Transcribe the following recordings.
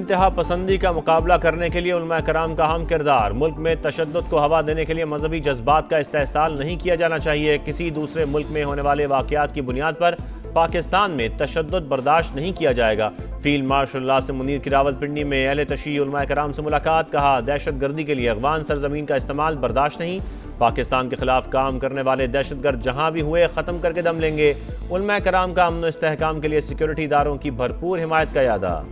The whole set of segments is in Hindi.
इंतहा पसंदी का मुकाबला करने के लिए उलमा कराम का अहम किरदार। मुल्क में तशद्दुद को हवा देने के लिए मजहबी जज्बात का इस्तेहसाल नहीं किया जाना चाहिए। किसी दूसरे मुल्क में होने वाले वाकयात की बुनियाद पर पाकिस्तान में तशद्दुद बर्दाश्त नहीं किया जाएगा। फील्ड मार्शल से मुनीर की रावलपिंडी में अहले तशय्युई उलमा कराम से मुलाकात। कहा, दहशत गर्दी के लिए अफगान सरजमीन का इस्तेमाल बर्दाश्त नहीं। पाकिस्तान के खिलाफ काम करने वाले दहशतगर्द जहां भी हुए ख़त्म करके दम लेंगे। उलमा कराम का अमन इस्तेहकाम के लिए सिक्योरिटी इदारों की भरपूर हिमायत का यादा।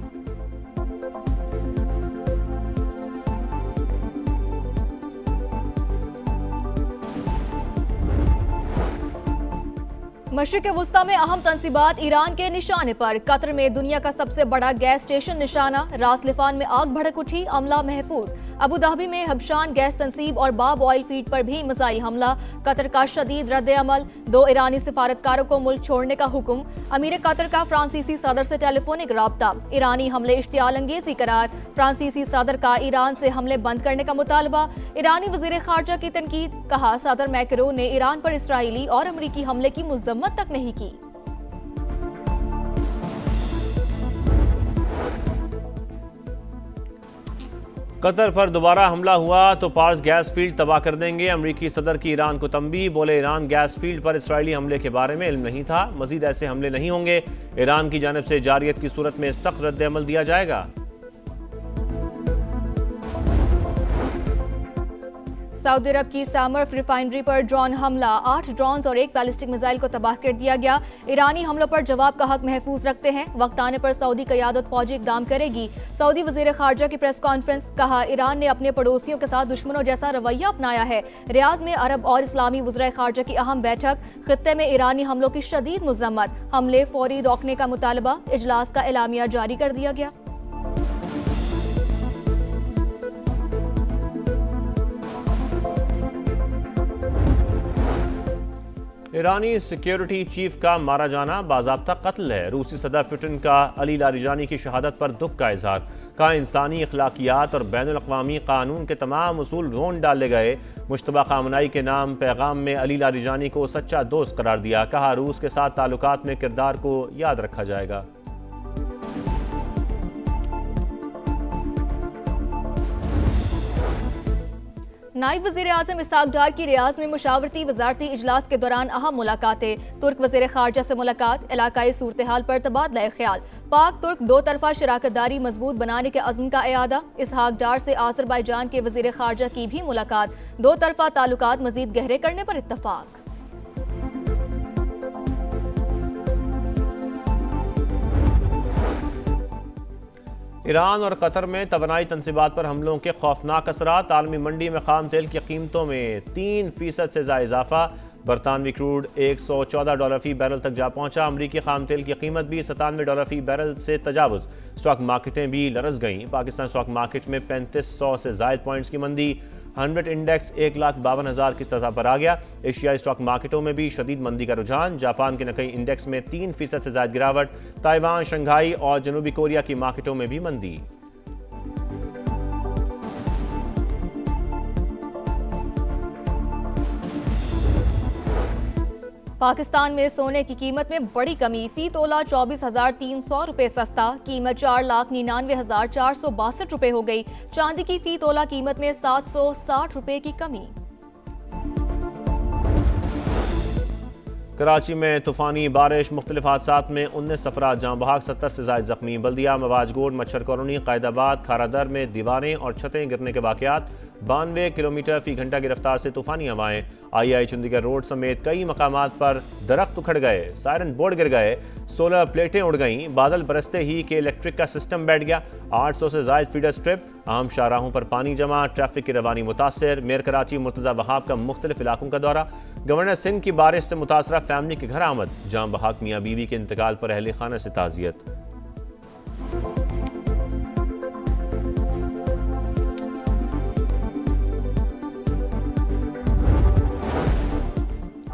मशरिक़ वुस्ता में अहम तंसीबात ईरान के निशाने पर। कतर में दुनिया का सबसे बड़ा गैस स्टेशन निशाना। रासलिफान में आग भड़क उठी, अमला महफूज। अबू धाबी में हबशान गैस तंसीब और बाब ऑयल फील्ड पर भी मिसाइल हमला। कतर का शदीद रद्द अमल। 2 ईरानी सिफारतकारों को मुल्क छोड़ने का हुक्म। अमीर कतर का फ्रांसीसी सदर से टेलीफोनिक राब्ता। ईरानी हमले इश्तियाल अंगेजी करार। फ्रांसीसी सदर का ईरान से हमले बंद करने का मुतालबा। ईरानी वजीर खारजा की तनकीद। कहा, सदर मैक्रोन ने ईरान पर इसराइली और अमरीकी हमले की मुज़म्मत तक नहीं की। कतर पर दोबारा हमला हुआ तो पार्स गैस फील्ड तबाह कर देंगे। अमरीकी सदर की ईरान को तंबीह। बोले, ईरान गैस फील्ड पर इसराइली हमले के बारे में इल्म नहीं था। मजीद ऐसे हमले नहीं होंगे। ईरान की जानिब से जारियत की सूरत में सख्त रद्द अमल दिया जाएगा। सऊदी अरब की सामर्फ रिफाइनरी पर ड्रोन हमला। 8 ड्रोन्स और 1 बैलिस्टिक मिसाइल को तबाह कर दिया गया। ईरानी हमलों पर जवाब का हक महफूज रखते हैं। वक्त आने पर सऊदी क़यादत फौजी इक़दाम करेगी। सऊदी वज़ीर ख़ारजा की प्रेस कॉन्फ्रेंस। कहा, ईरान ने अपने पड़ोसियों के साथ दुश्मनों जैसा रवैया अपनाया है। रियाज में अरब और इस्लामी वज़ीर ख़ारजा की अहम बैठक। खित्ते में ईरानी हमलों की शदीद मुज़म्मत। हमले फौरी रोकने का मुतालबा। इजलास का एलामिया जारी कर दिया गया। ईरानी सिक्योरिटी चीफ का मारा जाना बाज़ाब्ता कत्ल है। रूसी सदर पुतिन का अली लारिजानी की शहादत पर दुख का इजहार। कहा, इंसानी अखलाकियात और बैनुल अक़वामी कानून के तमाम उसूल रोन डाले गए। मुश्तबा ख़ामनई के नाम पैगाम में अली लारिजानी को सच्चा दोस्त करार दिया। कहा, रूस के साथ ताल्लुकात में किरदार को याद रखा जाएगा। नायब वज़ीर आज़म इसहाक डार की रियाज में मुशावरती वजारती इजलास के दौरान अहम मुलाकातें। तुर्क वज़ीर ख़ारजा से मुलाकात। इलाकाई सूरत हाल पर तबादला ख्याल। पाक तुर्क 2 तरफा शराकतदारी मजबूत बनाने के अज़्म का इयादा। इसहाक डार से आज़रबाईजान के वज़ीर ख़ारजा की भी मुलाकात। 2 तरफा ताल्लुकात मज़ीद गहरे करने पर इत्तफ़ाक। ईरान और कतर में तवानाई तनसीबात पर हमलों के खौफनाक असरात। आलमी मंडी में खाम तेल की कीमतों में 3% से ज़्यादा इजाफा। बरतानवी क्रूड $114 फी बैरल तक जा पहुंचा। अमरीकी खाम तेल की कीमत भी $97 फी बैरल से तजावुज़। स्टॉक मार्केटें भी लरस गईं। पाकिस्तान स्टॉक मार्केट में 3500 से ज़ायद पॉइंट्स की मंदी। 100 इंडेक्स 1,52,000 की सतह पर आ गया। एशियाई स्टॉक मार्केटों में भी शदीद मंदी का रुझान। जापान के नकई इंडेक्स में 3% से ज़ायद गिरावट। ताइवान, शंघाई और जनूबी कोरिया की मार्केटों में भी मंदी। पाकिस्तान में सोने की कीमत में बड़ी कमी। फी तोला 24,300 रुपये सस्ता। कीमत 4,99,462 रुपये हो गई। चांदी की फी तोला कीमत में 760 रुपये की कमी। कराची में तूफानी बारिश। मुख्तलिफ हादसात में 19 अफराद जाँ बहक, 70 से ज़ायद जख्मी। बल्दिया, मवाजगोड, मच्छर कॉलोनी, कैदाबाद, खारादर में दीवारें और छतें गिरने के वाक़यात। 92 किलोमीटर फी घंटा की रफ्तार से तूफानी हवाएं। आई चंडीगढ़ रोड समेत कई मकामात पर दरख्त उखड़ गए। सायरन बोर्ड गिर गए। सोलर प्लेटें उड़ गईं। बादल बरसते ही के इलेक्ट्रिक का सिस्टम बैठ गया। 800 से ज़ायद फीडर स्ट्रिप। आम शाहराहों पर पानी जमा। ट्रैफिक की रवानी मुतासर। मेयर कराची मुर्तज़ा वहाब का मुख्तलिफ इलाकों का दौरा। गवर्नर सिंध की बारिश से मुतासरा फैमिली के घर आमद। जाँ बहक मियाँ बीवी के इंतकाल पर अहले खाना से ताज़ियत।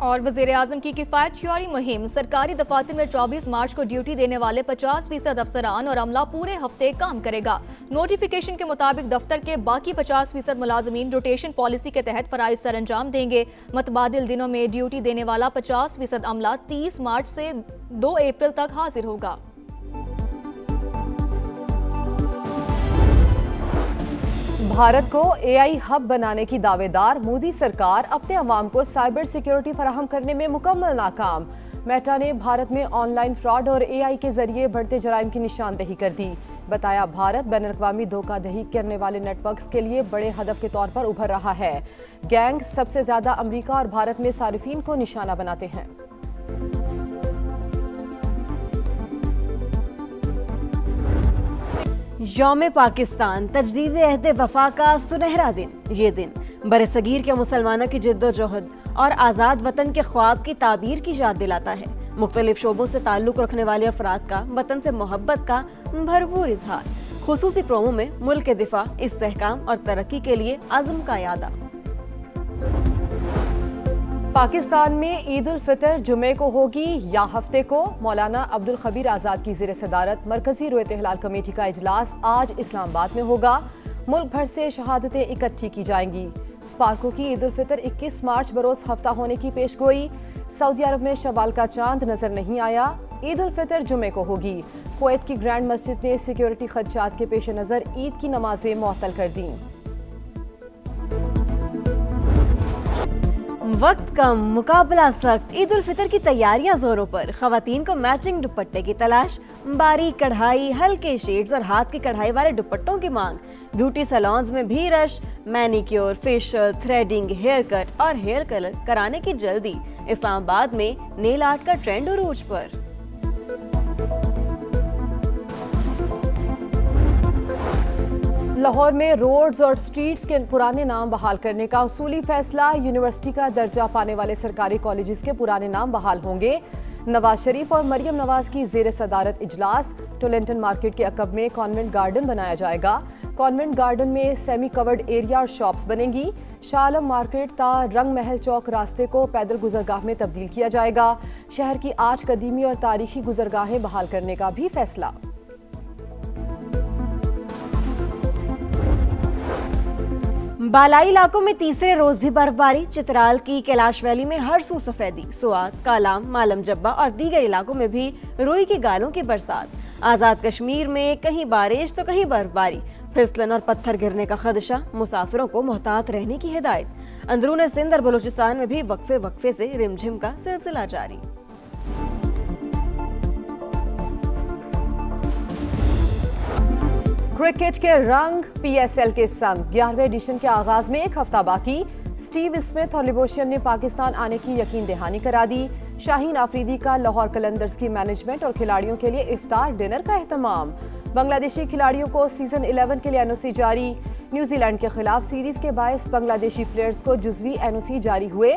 और वज़ीर आज़म की किफ़ायत श्योरी मुहिम। सरकारी दफातर में 24 मार्च को ड्यूटी देने वाले 50% अफसरान और अमला पूरे हफ्ते काम करेगा। नोटिफिकेशन के मुताबिक दफ्तर के बाकी 50% मुलाजमीन रोटेशन पॉलिसी के तहत फराइज सर अंजाम देंगे। मतबादिल दिनों में ड्यूटी देने वाला 50% अमला 30 मार्च से 2 अप्रैल तक हाजिर होगा। भारत को एआई हब बनाने की दावेदार मोदी सरकार अपने अवाम को साइबर सिक्योरिटी फराहम करने में मुकम्मल नाकाम। मेटा ने भारत में ऑनलाइन फ्रॉड और एआई के जरिए बढ़ते जराइम की निशानदेही कर दी। बताया भारत बैनुल-अक़वामी धोखाधड़ी करने वाले नेटवर्क्स के लिए बड़े हदफ के तौर पर उभर रहा है। गैंग सबसे ज्यादा अमेरिका और भारत में सारिफीन को निशाना बनाते हैं। यौम पाकिस्तान तजदीद अहद वफा का सुनहरा दिन। ये दिन बरसगीर के मुसलमानों की जिद्दोजहद और आज़ाद वतन के ख्वाब की ताबीर की याद दिलाता है। मुख्तलिफ शोबों से ताल्लुक़ रखने वाले अफराद का वतन से मोहब्बत का भरपूर इजहार। खुसूसी प्रोमो में मुल्क के दिफा, इस्तेहकाम और तरक्की के लिए अज़्म का यादा। पाकिस्तान में ईद उल फितर जुमे को होगी या हफ्ते को? मौलाना अब्दुल खबीर आज़ाद की ज़ेर सदारत मरकजी रोयत हिलाल कमेटी का इजलास आज इस्लामाबाद में होगा। मुल्क भर से शहादतें इकट्ठी की जाएंगी। स्पार्को की ईद उल फितर 21 मार्च बरोज़ हफ्ता होने की पेशगोई। सऊदी अरब में शवाल का चांद नजर नहीं आया। ईद उल फितर जुमे को होगी। कुवैत की ग्रैंड मस्जिद ने सिक्योरिटी खदशात के पेश नज़र ईद की नमाजें मुअत्तल कर दी। वक्त कम, मुकाबला सख्त। ईद उल फितर की तैयारियां जोरों पर। खवातीन को मैचिंग दुपट्टे की तलाश। बारीक कढ़ाई, हल्के शेड्स और हाथ की कढ़ाई वाले दुपट्टों की मांग। ब्यूटी सैलून्स में भी rush. Manicure, facial, threading, hair cut और हेयर कलर कराने की जल्दी। इस्लामाबाद में नेल आर्ट का ट्रेंड उरूज पर। लाहौर में रोड्स और स्ट्रीट्स के पुराने नाम बहाल करने का उसूली फैसला। यूनिवर्सिटी का दर्जा पाने वाले सरकारी कॉलेजेस के पुराने नाम बहाल होंगे। नवाज शरीफ और मरियम नवाज की जेर सदारत इजलास। टोलेंटन मार्केट के अकब में कॉन्वेंट गार्डन बनाया जाएगा। कॉन्वेंट गार्डन में सेमी कवर्ड एरिया और शॉप्स बनेंगी। शाह आलम मार्केट ता रंग महल चौक रास्ते को पैदल गुजरगाह में तब्दील किया जाएगा। शहर की 8 कदीमी और तारीखी गुजरगाहें बहाल करने का भी फैसला। बालाई इलाकों में तीसरे रोज भी बर्फबारी। चित्राल की कैलाश वैली में हर सू सफेदी। सुआत, कालाम, मालम जब्बा और दीगर इलाकों में भी रुई की गालों की बरसात। आजाद कश्मीर में कहीं बारिश तो कहीं बर्फबारी। फिसलन और पत्थर गिरने का खदशा। मुसाफिरों को मोहतात रहने की हिदायत। अंदरून सिंध और बलूचिस्तान में भी वक्फे वक्फे से रिमझिम का सिलसिला जारी। क्रिकेट के रंग पीएसएल के संग 11वें एडिशन के आगाज में एक हफ्ता बाकी। स्टीव स्मिथ और लिबोशियन ने पाकिस्तान आने की यकीन दहानी करा दी। शाहीन आफरीदी का लाहौर कलंदर्स की मैनेजमेंट और खिलाड़ियों के लिए इफ्तार डिनर का एहतमाम। बांग्लादेशी खिलाड़ियों को सीजन 11 के लिए एनओसी जारी। न्यूजीलैंड के खिलाफ सीरीज के बायस बांग्लादेशी प्लेयर्स को जुजवी एनओसी जारी हुए।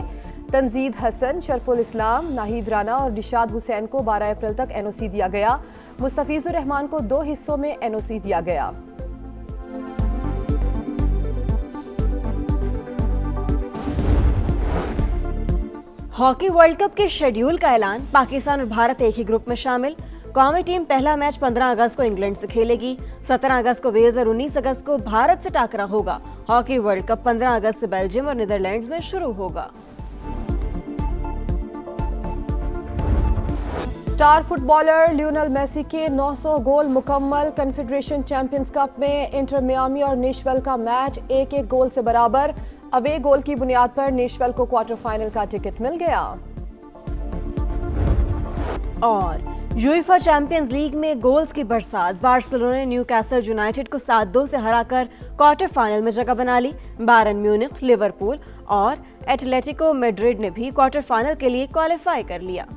तंजीद हसन, शरफुल इस्लाम, नाहिद राना और निशाद हुसैन को 12 अप्रैल तक एनओसी दिया गया। मुस्तफिजुर रहमान को 2 हिस्सों में एनओसी दिया गया। हॉकी वर्ल्ड कप के शेड्यूल का ऐलान। पाकिस्तान और भारत एक ही ग्रुप में शामिल। कौमी टीम पहला मैच 15 अगस्त को इंग्लैंड से खेलेगी। 17 अगस्त को वेल्स और 19 अगस्त को भारत से टाकरा होगा। हॉकी वर्ल्ड कप 15 अगस्त से बेल्जियम और नीदरलैंड्स में शुरू होगा। स्टार फुटबॉलर लियोनेल मेसी के 900 गोल मुकम्मल। कन्फेडरेशन चैंपियंस कप में इंटर मियामी और नेशवेल का मैच 1-1 गोल से बराबर। अवे गोल की बुनियाद पर नेशवेल को क्वार्टर फाइनल का टिकट मिल गया। और यूएफा चैंपियंस लीग में गोल्स की बरसात। बार्सिलोना ने न्यूकैसल यूनाइटेड को 7-2 से हराकर क्वार्टर फाइनल में जगह बना ली। बायर्न म्यूनिख, लिवरपूल और एटलेटिको मैड्रिड ने भी क्वार्टर फाइनल के लिए क्वालिफाई कर लिया।